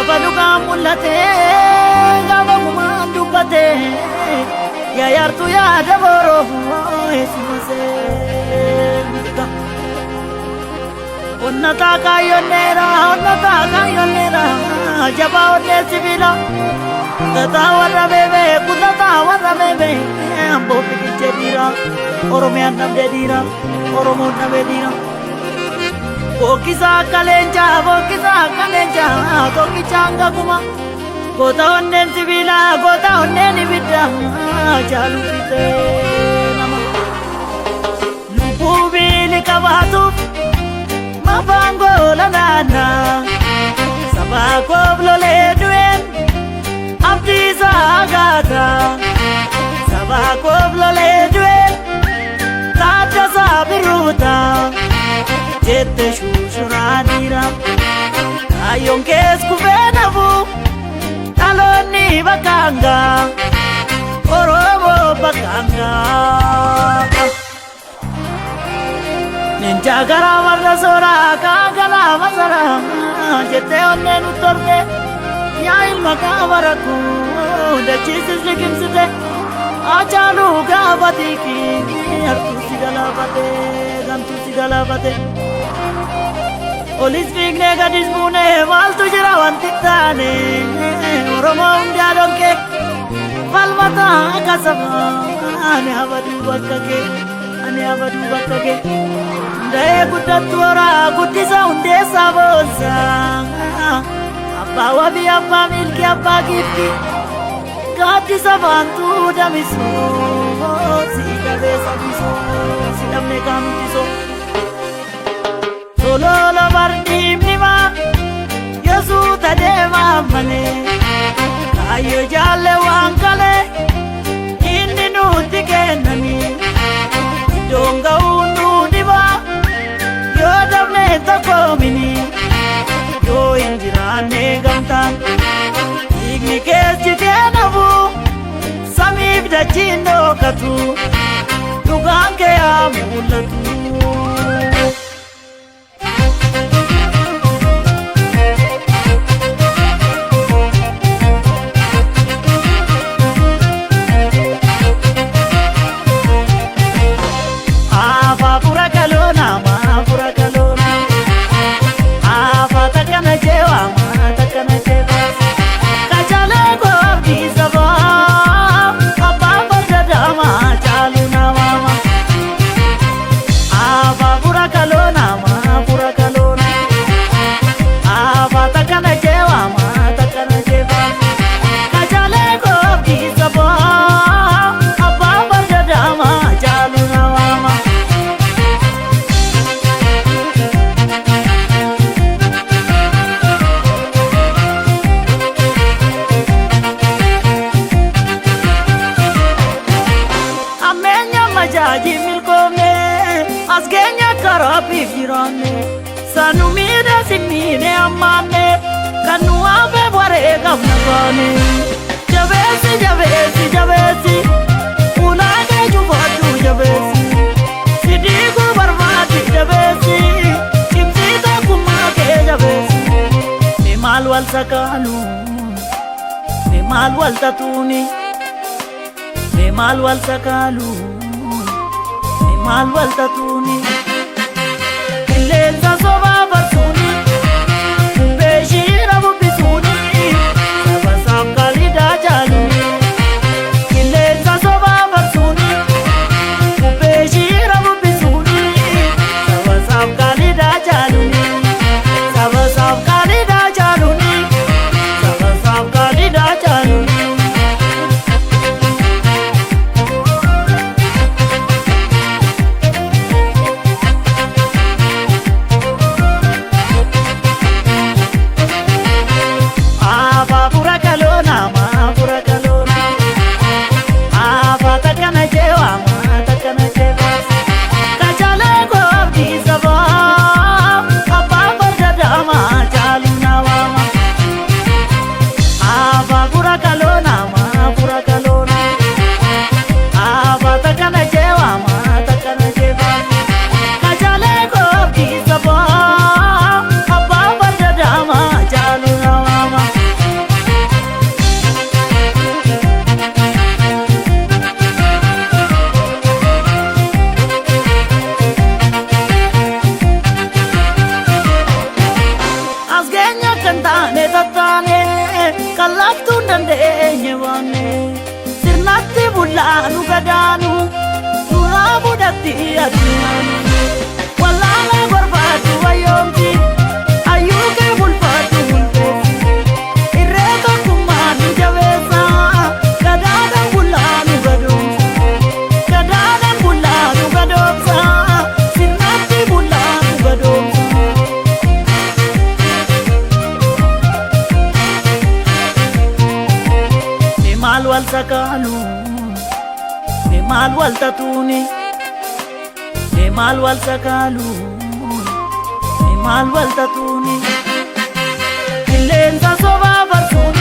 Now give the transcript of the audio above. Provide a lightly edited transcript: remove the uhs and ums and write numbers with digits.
Sabaluka mulate gaba kuman dubbate ya yartu ya daboro esmase onnata kayonera jaba onne sibila tata warra bebe kudata warra bebe ambo pichedira oromian nabedira oromo nabedira Kokisa kalenja, kokichanga kuma. Kota onnen sibila, kota onnen ibida, jalu pite nama. Lupubili kabatu, mabango lanana. Sabako blole duen, abdi sagata. Sabako blole duen, tata sabiruta. Jette shushuranira ayon kesku venavu taloni bakanga orobo bakanga ninja gara marda sora kagala masara jette onne nutorte ya ilma kavaratu de chises likimsite achalu gabatiki artu sigalabate gantu sigalabate Olis figne gadis mune mal tujra wantitane oromo ndialonke falmata kasaba ane abadu bakake ndae kutatora kutisa unde sabosa abba wabi abba milki abba gifti gati sabantu damiso sigale sabiso sidamne kamtiso Solo bardim nima Yesu tadema mane Kayo jale wankale Inni nuti kenani Donga unu diba Yo damne takomini Yo injirane gamtan Igni kesji tenavu Samib da chindo katu Tuganke amulatu Sanumida simine amane kanu ave bore gamnagane jabesi ulage jubatu jabesi sidiku barmati jabesi chimsita kumake jabesi me malwal sakalu me malwal tatuni me malwal sakalu me malwal tatuni Lenza soba barsuni Beshira bubisuni Sabasam kalida jaluni Lenza soba barsuni Beshira bubisuni Sabasam kalida jaluni Sabasam kalida jaluni Sabasam kalida jaluni taane tattaane kallattuun dandeenye waanne sirnatti bullaanu gadaanu suuraa budhatti addunyaan wallaala barbaadu wayyoomti ayyuu kee bulfaatu bulteessi irree tokkummaan nu jabeessa gadaadhaan bullaanu gadoomsa gadaadhaan bullaanu gadoomsa sirnatti bullaanu gadoomsa. Mal wal sakalu, me mal wal tatuni, me mal wal sakalu, me mal wal tatuni. Ilensa soba barsun